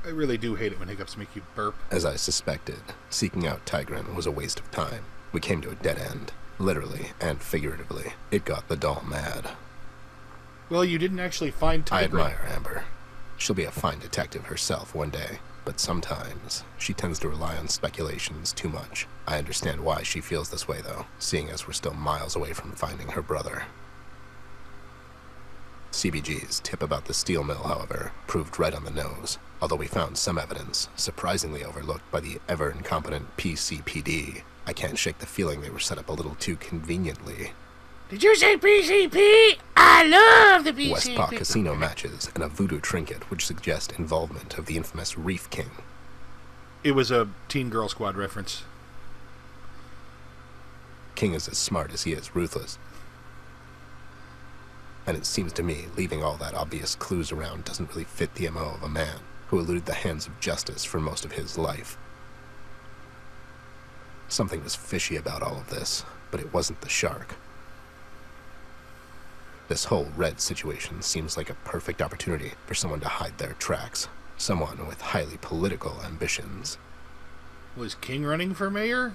I really do hate it when hiccups make you burp. As I suspected, seeking out Tigran was a waste of time. We came to a dead end, literally and figuratively. It got the doll mad. Well, you didn't actually find Tigran. I admire Amber. She'll be a fine detective herself one day, but sometimes she tends to rely on speculations too much. I understand why she feels this way, though, seeing as we're still miles away from finding her brother. CBG's tip about the steel mill, however, proved right on the nose, although we found some evidence, surprisingly overlooked by the ever-incompetent PCPD. I can't shake the feeling they were set up a little too conveniently. Did you say PCP? I love the PCP. Westpac casino matches and a voodoo trinket which suggest involvement of the infamous Reef King. It was a Teen Girl Squad reference. King is as smart as he is ruthless. And it seems to me leaving all that obvious clues around doesn't really fit the MO of a man who eluded the hands of justice for most of his life. Something was fishy about all of this, but it wasn't the shark. This whole Red situation seems like a perfect opportunity for someone to hide their tracks. Someone with highly political ambitions. Was King running for mayor?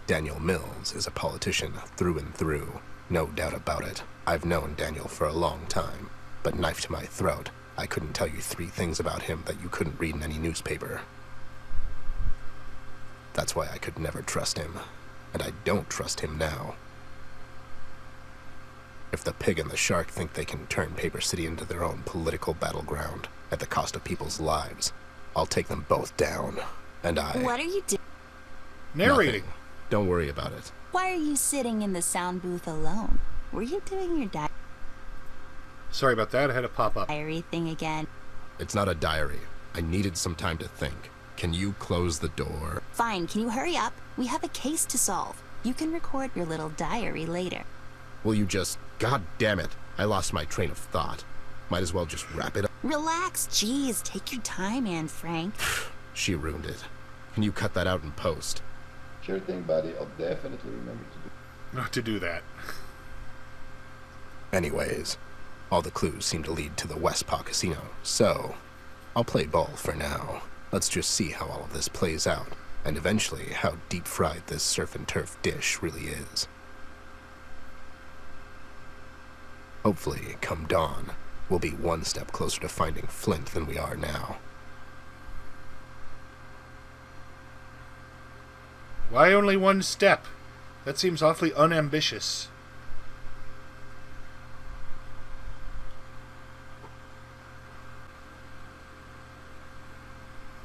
Daniel Mills is a politician through and through, no doubt about it. I've known Daniel for a long time, but knife to my throat, I couldn't tell you 3 things about him that you couldn't read in any newspaper. That's why I could never trust him, and I don't trust him now. If the pig and the shark think they can turn Paper City into their own political battleground at the cost of people's lives, I'll take them both down. And What are you doing? Narrating. Nothing. Don't worry about it. Why are you sitting in the sound booth alone? Were you doing your Sorry about that, I had a pop-up. diary thing again? It's not a diary. I needed some time to think. Can you close the door? Fine, can you hurry up? We have a case to solve. You can record your little diary later. Will you just... God damn it. I lost my train of thought. Might as well just wrap it up. Relax, jeez, take your time, Anne Frank. She ruined it. Can you cut that out in post? Sure thing, buddy. I'll definitely remember to do. Not to do that. Anyways, all the clues seem to lead to the Westpac Casino, so I'll play ball for now. Let's just see how all of this plays out, and eventually how deep-fried this surf and turf dish really is. Hopefully, come dawn, we'll be one step closer to finding Flint than we are now. Why only one step? That seems awfully unambitious.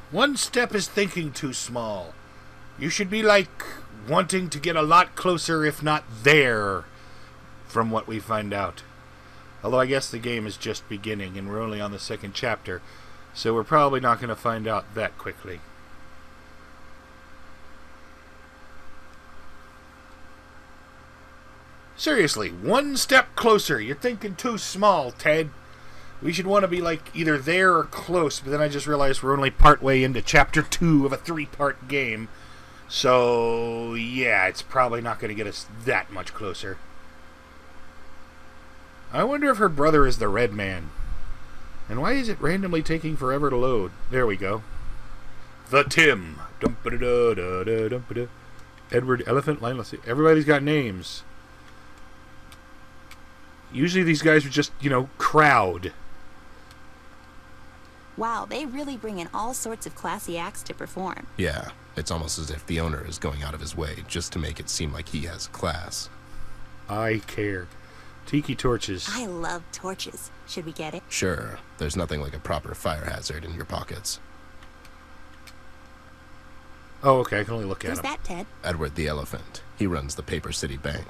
One step is thinking too small. You should be like wanting to get a lot closer, if not there, from what we find out. Although I guess the game is just beginning and we're only on the 2nd chapter, so we're probably not going to find out that quickly. Seriously, one step closer. You're thinking too small, Ted. We should want to be like either there or close, but then I just realized we're only partway into chapter 2 of a 3-part game. So, yeah, it's probably not going to get us that much closer. I wonder if her brother is the Red Man. And why is it randomly taking forever to load? There we go. The Tim. Dum-ba-da-da-da-da-dum-ba-da. Edward Elephant Line. Let's see. Everybody's got names. Usually these guys are just, crowd. Wow, they really bring in all sorts of classy acts to perform. Yeah, it's almost as if the owner is going out of his way just to make it seem like he has class. I care. Tiki torches. I love torches. Should we get it? Sure, there's nothing like a proper fire hazard in your pockets. Oh, okay, I can only look at Who's him. that, Ted? Edward the Elephant. He runs the Paper City Bank.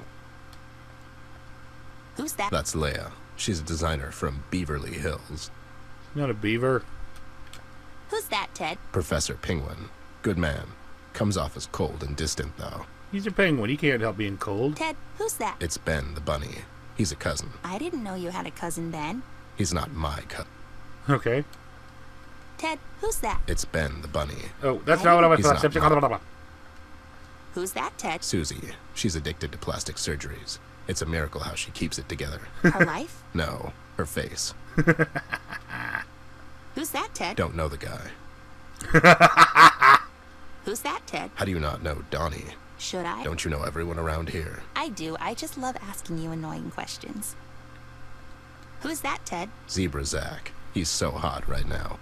Who's that? That's Leia. She's a designer from Beverly Hills. Not a beaver. Who's that, Ted? Professor Penguin. Good man. Comes off as cold and distant, though. He's a penguin. He can't help being cold. Ted, who's that? It's Ben the bunny. He's a cousin. I didn't know you had a cousin, Ben. He's not my cousin. Okay. Ted, who's that? It's Ben the bunny. Oh, that's not what I was He's not Who's that, Ted? Susie. She's addicted to plastic surgeries. It's a miracle how she keeps it together. Her life? No, her face. Who's that, Ted? Don't know the guy. Who's that, Ted? How do you not know Donnie? Should I? Don't you know everyone around here? I do. I just love asking you annoying questions. Who's that, Ted? Zebra Zach. He's so hot right now.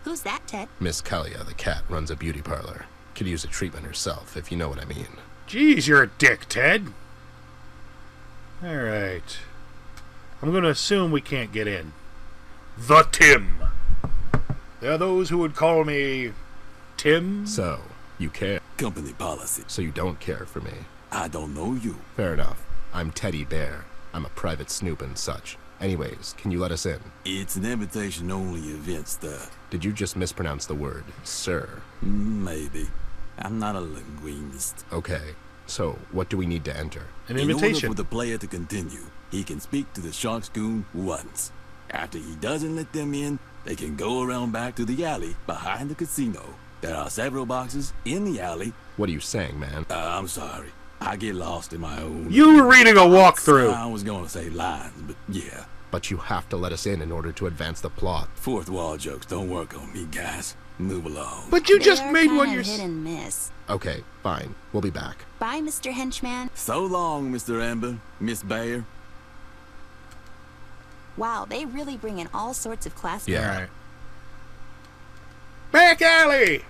Who's that, Ted? Miss Kalia, the cat, runs a beauty parlor. Could use a treatment herself, if you know what I mean. Jeez, you're a dick, Ted. Alright. I'm going to assume we can't get in. The Tim. There are those who would call me Tim. So, you care. Company policy. So you don't care for me. I don't know you. Fair enough. I'm Teddy Bear. I'm a private snoop and such. Anyways, can you let us in? It's an invitation-only event, sir. Did you just mispronounce the word, sir? Maybe. I'm not a linguist. Okay. So, what do we need to enter? An In order invitation. for the player to continue, he can speak to the Shark's goon once. After he doesn't let them in, they can go around back to the alley behind the casino. There are several boxes in the alley. What are you saying, man? I'm sorry. I get lost in my own... You were reading a walkthrough. I was going to say lines, but yeah. But you have to let us in order to advance the plot. Fourth wall jokes don't work on me, guys. Move along. But you just They are made kind one of yourself. hit and miss. Okay, fine. We'll be back. Bye, Mr. Henchman. So long, Mr. Amber, Miss Bayer. Wow, they really bring in all sorts of classic. Yeah. Alright. Back alley!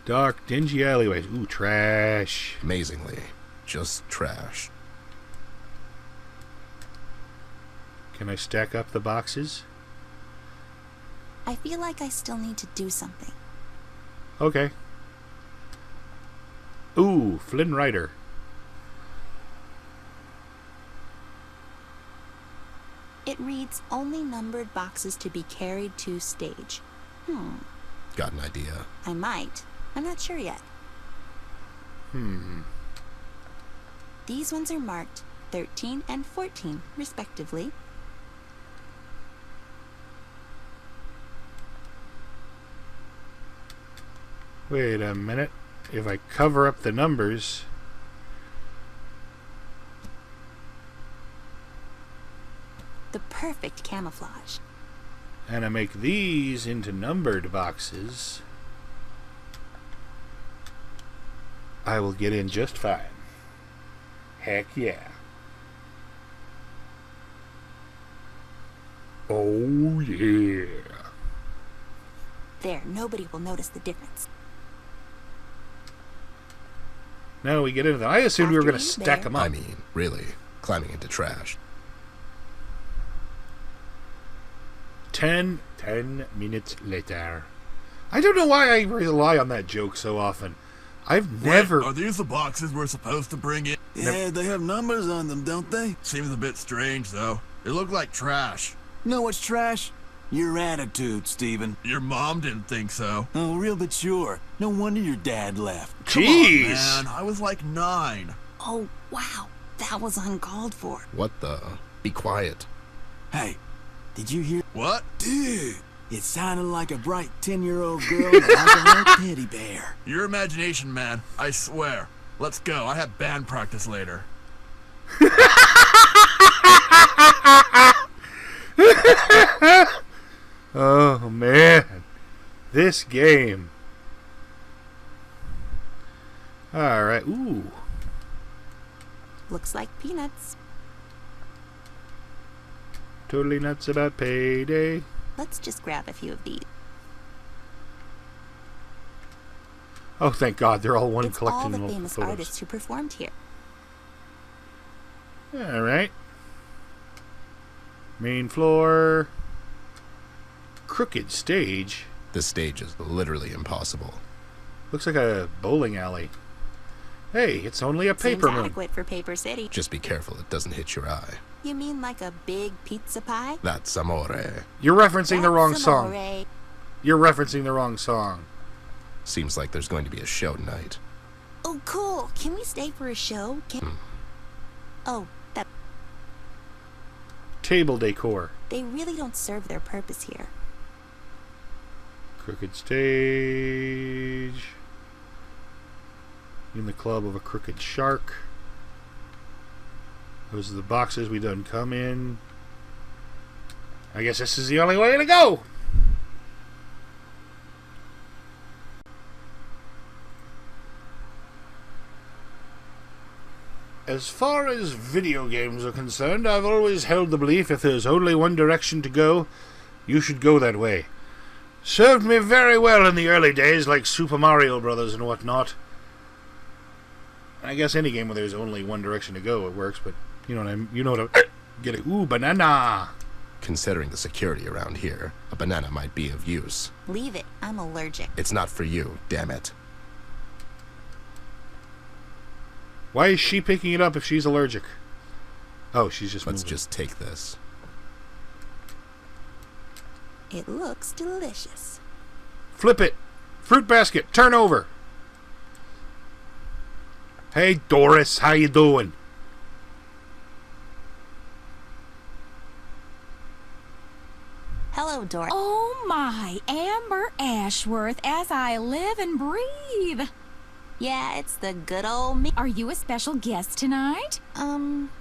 Dark, dingy alleyways. Ooh, trash. Amazingly. Just trash. Can I stack up the boxes? I feel like I still need to do something. Okay. Ooh, Flynn Rider. It reads, only numbered boxes to be carried to stage. Got an idea. I might. I'm not sure yet. These ones are marked 13 and 14, respectively. Wait a minute. If I cover up the numbers... The perfect camouflage. and I make these into numbered boxes, I will get in just fine. Heck yeah. Oh yeah. There, nobody will notice the difference. Now we get into them. I assumed we were After going to you, stack Bear. them up. I mean, really, climbing into trash. 10 minutes later. I don't know why I rely on that joke so often. I've never... Wait, are these the boxes we're supposed to bring in? Yeah, they have numbers on them, don't they? Seems a bit strange, though. They look like trash. Know what's trash? Your attitude, Steven. Your mom didn't think so. Oh, real but sure. No wonder your dad left. Come on, Jeez. man. I was like 9. Oh, wow. That was uncalled for. What the? Be quiet. Hey, did you hear? What? Dude, it sounded like a bright 10-year-old girl like a little teddy bear. Your imagination, man. I swear. Let's go. I have band practice later. Oh, man. This game. Alright. Ooh. Looks like peanuts. Totally nuts about payday. Let's just grab a few of these. Oh, thank God. They're all one It's all collecting the of famous photos. artists who performed here. Alright. Main floor. Crooked stage. This stage is literally impossible. Looks like a bowling alley. Hey, it's only a paper Seems moon. adequate for Paper City. Just be careful it doesn't hit your eye. You mean like a big pizza pie? That's amore. You're referencing the wrong That's song. amore. You're referencing the wrong song. Seems like there's going to be a show tonight. Oh, cool. Can we stay for a show? Oh, that Table decor. they really don't serve their purpose here. Crooked stage. In the club of a crooked shark. Those are the boxes we done come in. I guess this is the only way to go. As far as video games are concerned, I've always held the belief if there's only one direction to go, you should go that way. Served me very well in the early days, like Super Mario Brothers and whatnot. I guess any game where there's only one direction to go, it works, but you know what you know what I get it. Ooh, banana! Considering the security around here, a banana might be of use. Leave it. I'm allergic. It's not for you, damn it. Why is she picking it up if she's allergic? Oh, she's just Let's moving. just take this. It looks delicious. Flip it! Fruit basket, turn over! Hey, Doris, how you doing? Hello, Doris. Oh my, Amber Ashworth, as I live and breathe. Yeah, it's the good old me. Are you a special guest tonight?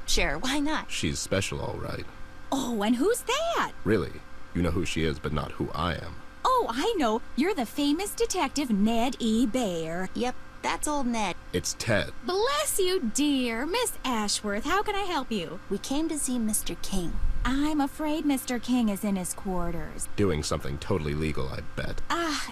Sure, why not? She's special, all right. Oh, and who's that? Really? You know who she is, but not who I am. Oh, I know. You're the famous detective Ned E. Bear. Yep, that's old Ned. It's Ted. Bless you, dear. Miss Ashworth, how can I help you? We came to see Mr. King. I'm afraid Mr. King is in his quarters. Doing something totally legal, I bet.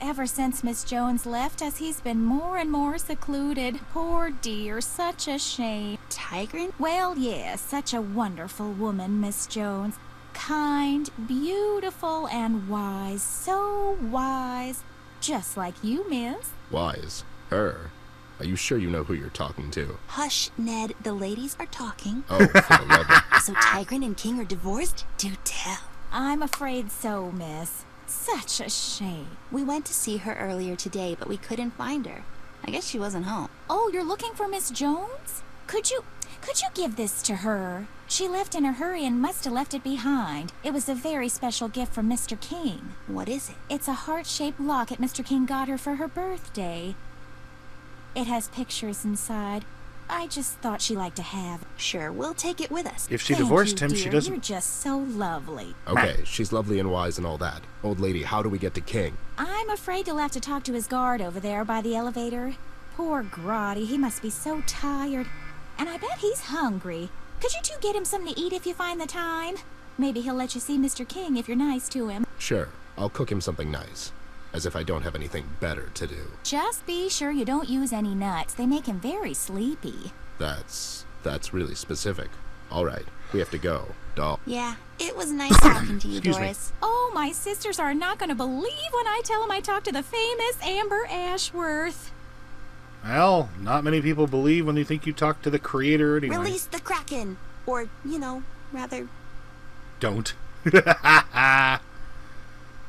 Ever since Miss Jones left us, he's been more and more secluded. Poor dear, such a shame. Tigrin? Well, yes, such a wonderful woman, Miss Jones. Kind, beautiful, and wise. So wise. Just like you, miss. Wise. Her. Are you sure you know who you're talking to? Hush, Ned. The ladies are talking. Oh, for the love of... So Tigrin and King are divorced? Do tell. I'm afraid so, miss. Such a shame. We went to see her earlier today, but we couldn't find her. I guess she wasn't home. Oh, you're looking for Miss Jones? Could you give this to her? She left in a hurry and must have left it behind. It was a very special gift from Mr. King. What is it? It's a heart-shaped locket Mr. King got her for her birthday. It has pictures inside. I just thought she liked to have it. Sure, we'll take it with us. If she Thank divorced you, him, dear. she doesn't... You're just so lovely. Okay, she's lovely and wise and all that. Old lady, how do we get to King? I'm afraid you'll have to talk to his guard over there by the elevator. Poor Grotty, he must be so tired. And I bet he's hungry. Could you two get him something to eat if you find the time? Maybe he'll let you see Mr. King if you're nice to him. Sure, I'll cook him something nice. As if I don't have anything better to do. Just be sure you don't use any nuts. They make him very sleepy. That's really specific. All right, we have to go, doll. Yeah, it was nice talking to you, Excuse me. Doris. Oh, my sisters are not going to believe when I tell them I talked to the famous Amber Ashworth. Well, not many people believe when they think you talk to the creator anyway. Release the Kraken! Or, rather... Don't.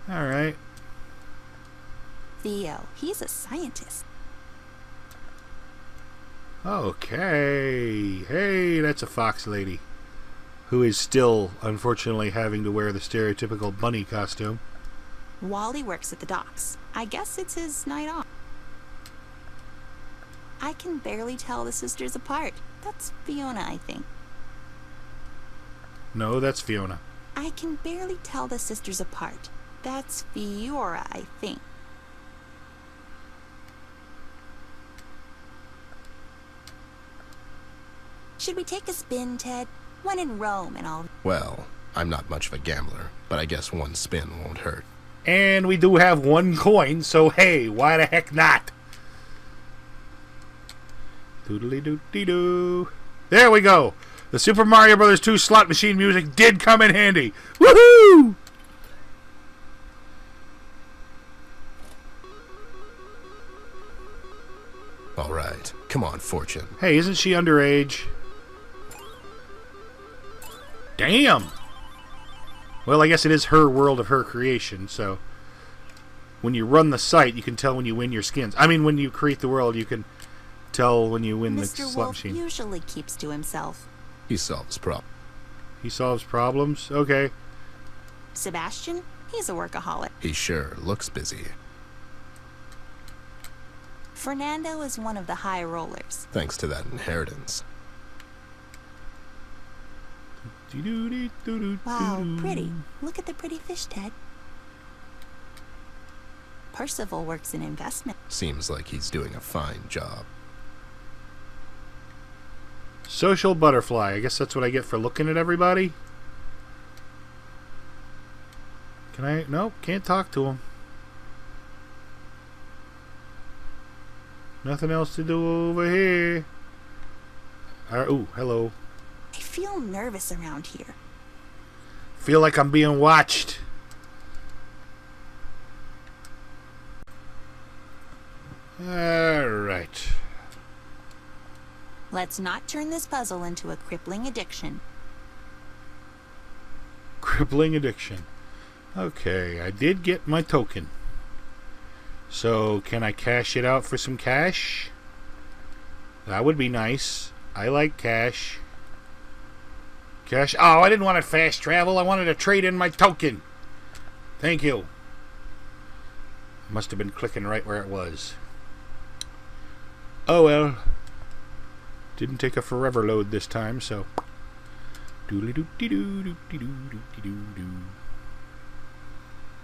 Alright. Theo. He's a scientist. Okay. Hey, that's a fox lady. Who is still, unfortunately, having to wear the stereotypical bunny costume. Wally works at the docks. I guess it's his night off. I can barely tell the sisters apart. That's Fiona, I think. No, that's Fiona. I can barely tell the sisters apart. That's Fiora, I think. Should we take a spin, Ted? One in Rome and all. Well, I'm not much of a gambler, but I guess one spin won't hurt. And we do have one coin, so hey, why the heck not? Doodly-doo-dee-doo. There we go. The Super Mario Bros. 2 slot machine music did come in handy. Woohoo! All right, come on, Fortune. Hey, isn't she underage? Damn! Well, I guess it is her world of her creation, so... When you run the site, you can tell when you win your skins. I mean, when you create the world, you can tell when you win the Mr. slot Wolf machine. usually keeps to himself. He solves problems. He solves problems? Okay. Sebastian? He's a workaholic. He sure looks busy. Fernando is one of the high rollers. Thanks to that inheritance. Wow, pretty. Look at the pretty fish, Ted. Percival works in investment. Seems like he's doing a fine job. Social butterfly. I guess that's what I get for looking at everybody. Can I? Nope, can't talk to him. Nothing else to do over here. Ooh, hello. I feel nervous around here. Feel like I'm being watched. Alright. Let's not turn this puzzle into a crippling addiction. Crippling addiction. Okay, I did get my token. So, can I cash it out for some cash? That would be nice. I like cash. Cash. Oh, I didn't want to fast travel. I wanted to trade in my token. Thank you. Must have been clicking right where it was. Oh well. Didn't take a forever load this time, so.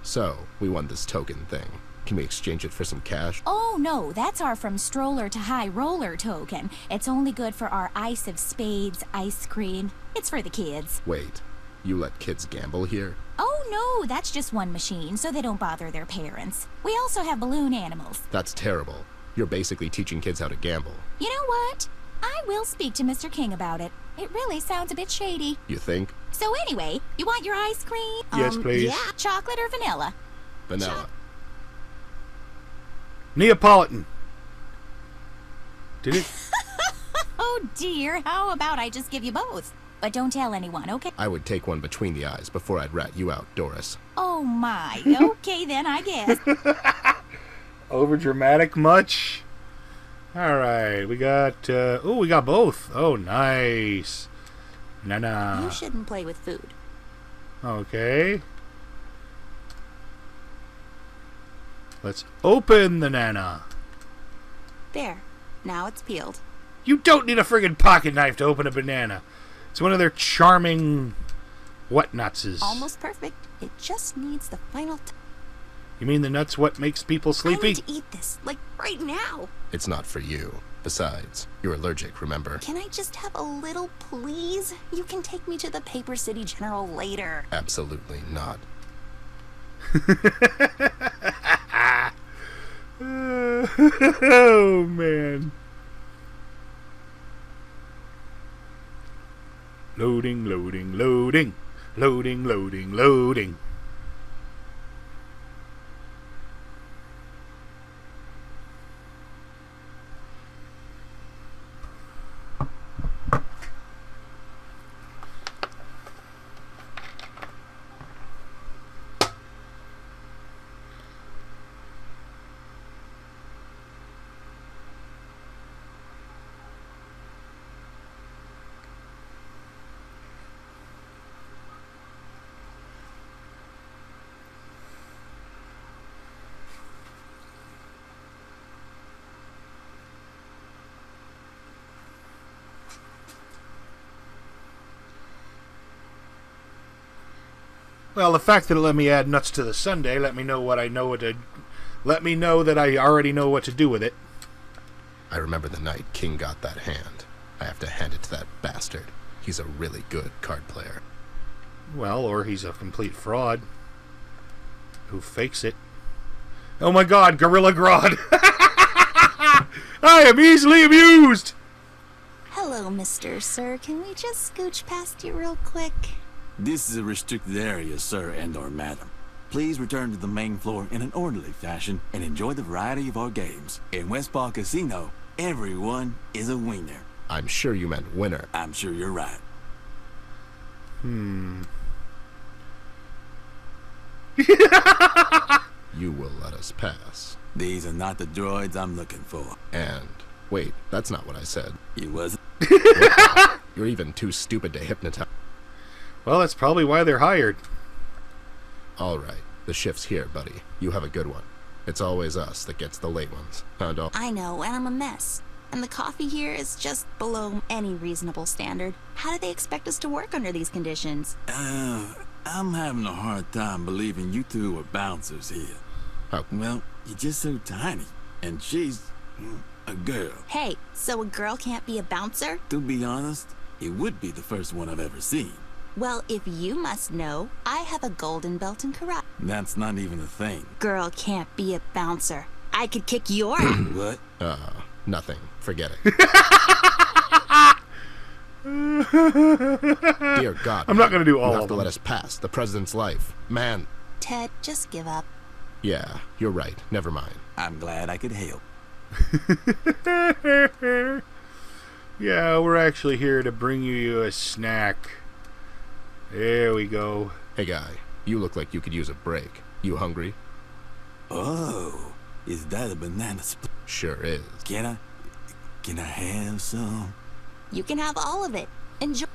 So, we won this token thing. Can we exchange it for some cash? Oh, no, that's our from stroller to high roller token. It's only good for our ice of spades ice cream. It's for the kids. Wait, you let kids gamble here? Oh, no, that's just one machine, so they don't bother their parents. We also have balloon animals. That's terrible. You're basically teaching kids how to gamble. You know what? I will speak to Mr. King about it. It really sounds a bit shady. You think? So anyway, you want your ice cream? Yes, please. Yeah, chocolate or vanilla? Vanilla. Neapolitan. Did it? Oh dear, how about I just give you both? But don't tell anyone, okay? I would take one between the eyes before I'd rat you out, Doris. Oh my, okay then I guess. Over dramatic much? Alright, we got we got both. Oh, nice. Nana. You shouldn't play with food. Okay. Let's open the Nana. There. Now it's peeled. You don't need a friggin' pocket knife to open a banana. It's one of their charming whatnotses. Almost perfect. It just needs the final You mean the nuts what makes people I sleepy? need to eat this, like, right now. It's not for you. Besides, you're allergic, remember? Can I just have a little, please? You can take me to the Paper City General later. Absolutely not. Oh, man. Loading, loading, loading. Loading, loading, loading. Well, the fact that it let me add nuts to the sundae let me know what I know what to. Let me know that I already know what to do with it. I remember the night King got that hand. I have to hand it to that bastard. He's a really good card player. Well, or he's a complete fraud who fakes it. Oh my God, Gorilla Grodd! I am easily amused. Hello, Mr. Sir. Can we just scooch past you real quick? This is a restricted area, sir and/or madam. Please return to the main floor in an orderly fashion and enjoy the variety of our games. In West Park Casino, everyone is a winner. I'm sure you meant winner. I'm sure you're right. You will let us pass. These are not the droids I'm looking for. And, wait, that's not what I said. You wasn't? You're even too stupid to hypnotize. Well, that's probably why they're hired. All right, the shift's here, buddy. You have a good one. It's always us that gets the late ones, huh, doll? I know, and I'm a mess. And the coffee here is just below any reasonable standard. How do they expect us to work under these conditions? I'm having a hard time believing you two are bouncers here. How? Well, you're just so tiny, and she's a girl. Hey, so a girl can't be a bouncer? To be honest, it would be the first one I've ever seen. Well, if you must know, I have a golden belt in karate. That's not even a thing. Girl can't be a bouncer. I could kick your ass. What? Nothing. Forget it. Dear God. I'm not going to do all you have of to them. let us pass the president's life. Man. Ted, just give up. Yeah, you're right. Never mind. I'm glad I could help. Yeah, we're actually here to bring you a snack. There we go. Hey, guy. You look like you could use a break. You hungry? Oh, is that a banana split? Sure is. Can I have some? You can have all of it. Enjoy.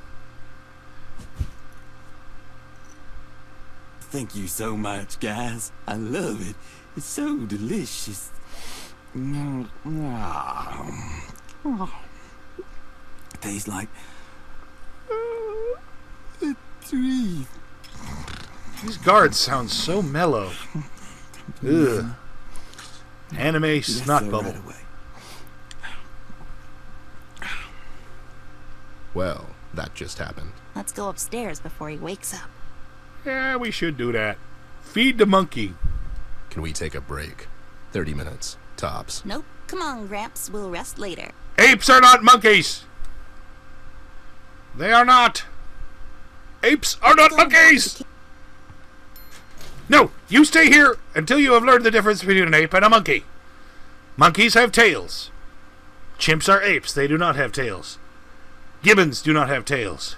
Thank you so much, guys. I love it. It's so delicious. Tastes like a treat. These guards sound so mellow. Ugh. Anime snot bubble. Right away. Well, that just happened. Let's go upstairs before he wakes up. Yeah, we should do that. Feed the monkey. Can we take a break? 30 minutes. Tops. Nope. Come on, Gramps. We'll rest later. Apes are not monkeys. They are not. Apes are not monkeys. No, you stay here until you have learned the difference between an ape and a monkey. Monkeys have tails. Chimps are apes. They do not have tails. Gibbons do not have tails.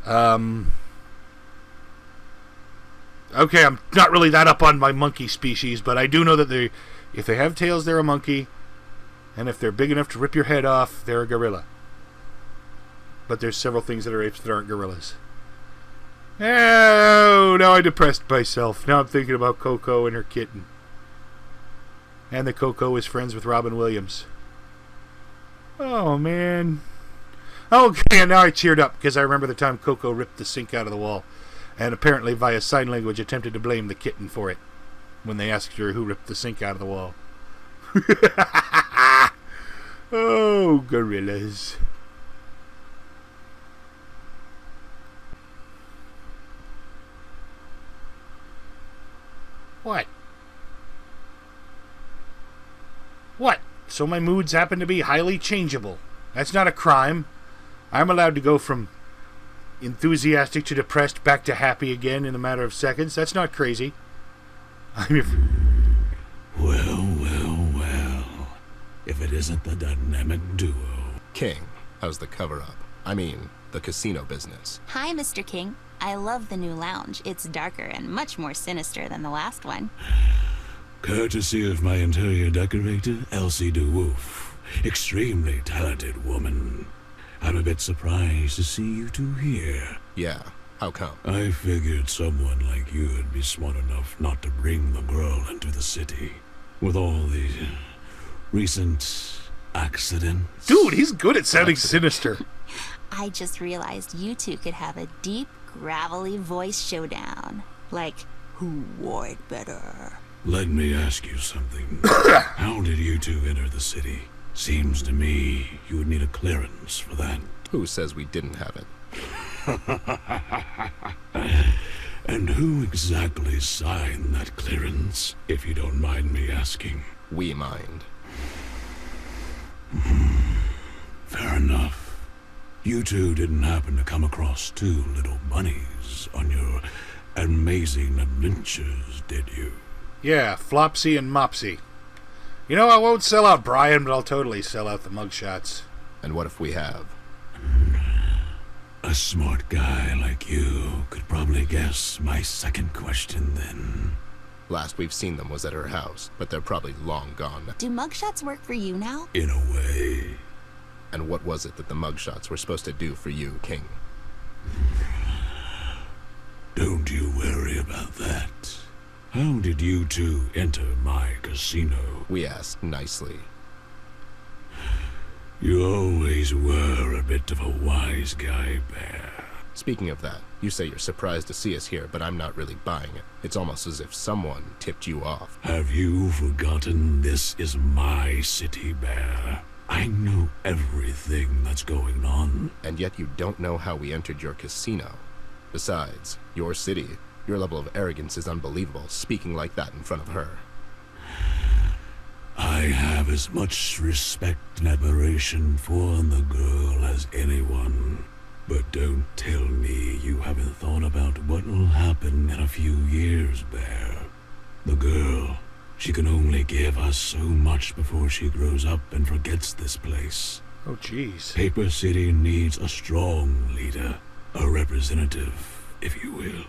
Okay, I'm not really that up on my monkey species, but I do know that if they have tails, they're a monkey. And if they're big enough to rip your head off, they're a gorilla. But there's several things that are apes that aren't gorillas. Oh, now I depressed myself. Now I'm thinking about Coco and her kitten. And that Coco is friends with Robin Williams. Oh, man. Okay, and now I cheered up because I remember the time Coco ripped the sink out of the wall. And apparently via sign language attempted to blame the kitten for it when they asked her who ripped the sink out of the wall. Oh, gorillas. What? What? So my moods happen to be highly changeable. That's not a crime. I'm allowed to go from enthusiastic to depressed back to happy again in a matter of seconds. That's not crazy. Well. If it isn't the dynamic duo. King, how's the cover-up? I mean, the casino business. Hi, Mr. King. I love the new lounge. It's darker and much more sinister than the last one. Courtesy of my interior decorator, Elsie DeWolf. Extremely talented woman. I'm a bit surprised to see you two here. Yeah, how come? I figured someone like you would be smart enough not to bring the girl into the city. With all the recent accidents. Dude, he's good at sounding sinister. I just realized you two could have a deep, gravelly voice showdown. Like, who wore it better? Let me ask you something. How did you two enter the city? Seems to me you would need a clearance for that. Who says we didn't have it? And who exactly signed that clearance, if you don't mind me asking? We mind. Fair enough. You two didn't happen to come across two little bunnies on your amazing adventures, did you? Yeah, Flopsy and Mopsy. You know, I won't sell out Brian, but I'll totally sell out the mugshots. And what if we have? A smart guy like you could probably guess my second question then. Last we've seen them was at her house, but they're probably long gone. Do mugshots work for you now? In a way. And what was it that the mugshots were supposed to do for you, King? Don't you worry about that. How did you two enter my casino? We asked nicely. You always were a bit of a wise guy, Bear. Speaking of that, you say you're surprised to see us here, but I'm not really buying it. It's almost as if someone tipped you off. Have you forgotten this is my city, Bear? I know everything that's going on. And yet you don't know how we entered your casino. Besides, your city, your level of arrogance is unbelievable, speaking like that in front of her. I have as much respect and admiration for the girl as anyone. But don't tell me you haven't thought about what will happen in a few years, Bear. The girl, she can only give us so much before she grows up and forgets this place. Oh, jeez. Paper City needs a strong leader, a representative, if you will.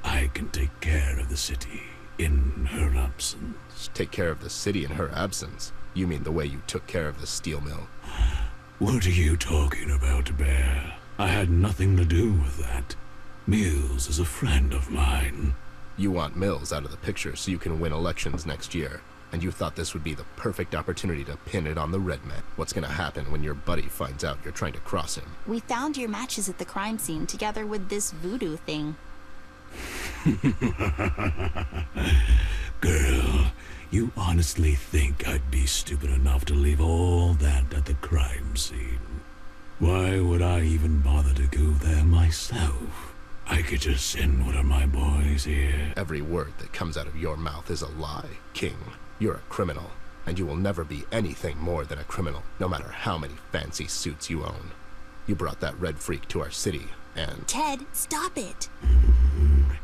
I can take care of the city in her absence. Take care of the city in her absence? You mean the way you took care of the steel mill? What are you talking about, Bear? I had nothing to do with that. Mills is a friend of mine. You want Mills out of the picture so you can win elections next year, and you thought this would be the perfect opportunity to pin it on the red man. What's gonna happen when your buddy finds out you're trying to cross him? We found your matches at the crime scene together with this voodoo thing. Girl, you honestly think I'd be stupid enough to leave all that at the crime scene? Why would I even bother to go there myself? I could just send one of my boys here. Every word that comes out of your mouth is a lie, King. You're a criminal, and you will never be anything more than a criminal, no matter how many fancy suits you own. You brought that red freak to our city, and... Ted, stop it!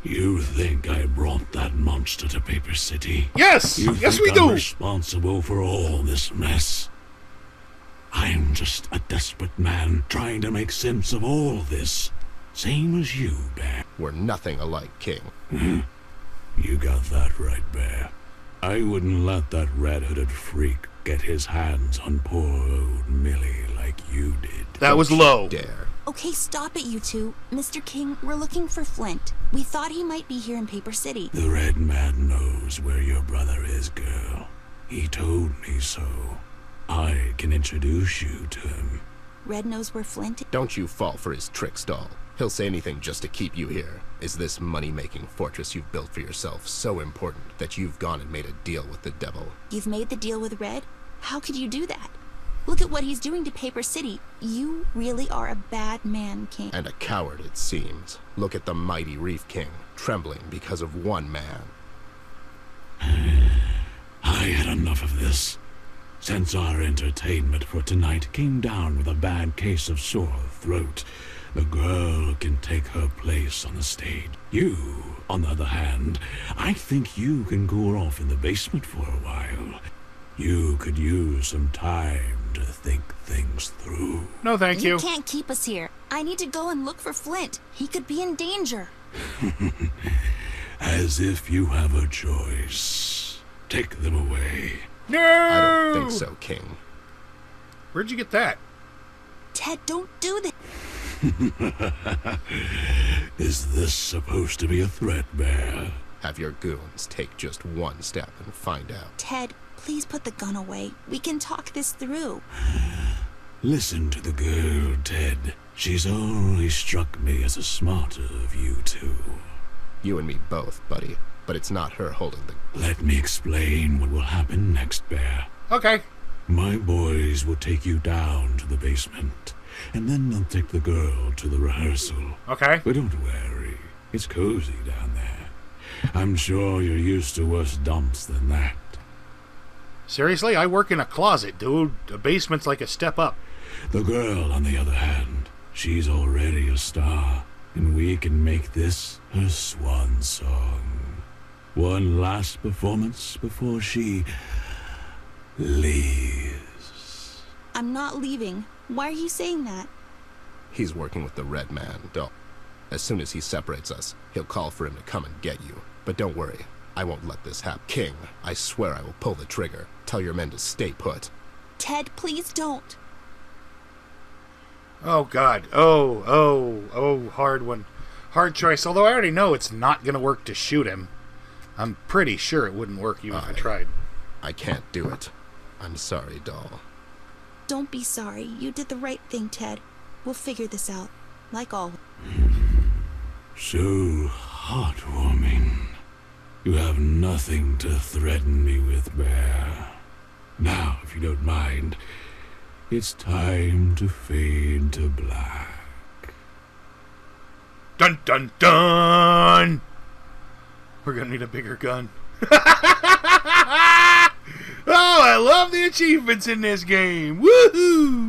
You think I brought that monster to Paper City? Yes! You Yes, think we do! I'm responsible for all this mess? I'm just a desperate man trying to make sense of all this. Same as you, Bear. We're nothing alike, King. You got that right, Bear. I wouldn't let that red-hooded freak get his hands on poor old Millie like you did. That was low. Dare. Okay, stop it, you two. Mr. King, we're looking for Flint. We thought he might be here in Paper City. The red man knows where your brother is, girl. He told me so. I can introduce you to him. Red knows where Flint is. Don't you fall for his tricks, doll. He'll say anything just to keep you here. Is this money-making fortress you've built for yourself so important that you've gone and made a deal with the devil? You've made the deal with Red? How could you do that? Look at what he's doing to Paper City. You really are a bad man, King. And a coward, it seems. Look at the mighty Reef King, trembling because of one man. I had enough of this. Since our entertainment for tonight came down with a bad case of sore throat, the girl can take her place on the stage. You, on the other hand, I think you can cool off in the basement for a while. You could use some time to think things through. No, thank you. You can't keep us here. I need to go and look for Flint. He could be in danger. As if you have a choice. Take them away. No! I don't think so, King. Where'd you get that? Ted, don't do that. Is this supposed to be a threat, Bear? Have your goons take just one step and find out. Ted, please put the gun away. We can talk this through. Listen to the girl, Ted. She's always struck me as the smarter of you two. You and me both, buddy. But it's not her holding the... Let me explain what will happen next, Bear. Okay. My boys will take you down to the basement, and then they'll take the girl to the rehearsal. Okay. But don't worry, it's cozy down there. I'm sure you're used to worse dumps than that. Seriously, I work in a closet, dude. A basement's like a step up. The girl, on the other hand, she's already a star, and we can make this her swan song. One last performance before she leaves. I'm not leaving. Why are you saying that? He's working with the red man, doll. As soon as he separates us, he'll call for him to come and get you. But don't worry, I won't let this happen. King, I swear I will pull the trigger. Tell your men to stay put. Please don't. Oh, God. Oh, hard one. Hard choice. Although I already know it's not going to work to shoot him. I'm pretty sure it wouldn't work even if I tried. I can't do it. I'm sorry, doll. Don't be sorry. You did the right thing, Ted. We'll figure this out. Like always. So heartwarming. You have nothing to threaten me with, Bear. Now, if you don't mind, it's time to fade to black. Dun dun dun! We're gonna need a bigger gun. Oh, I love the achievements in this game. Woohoo!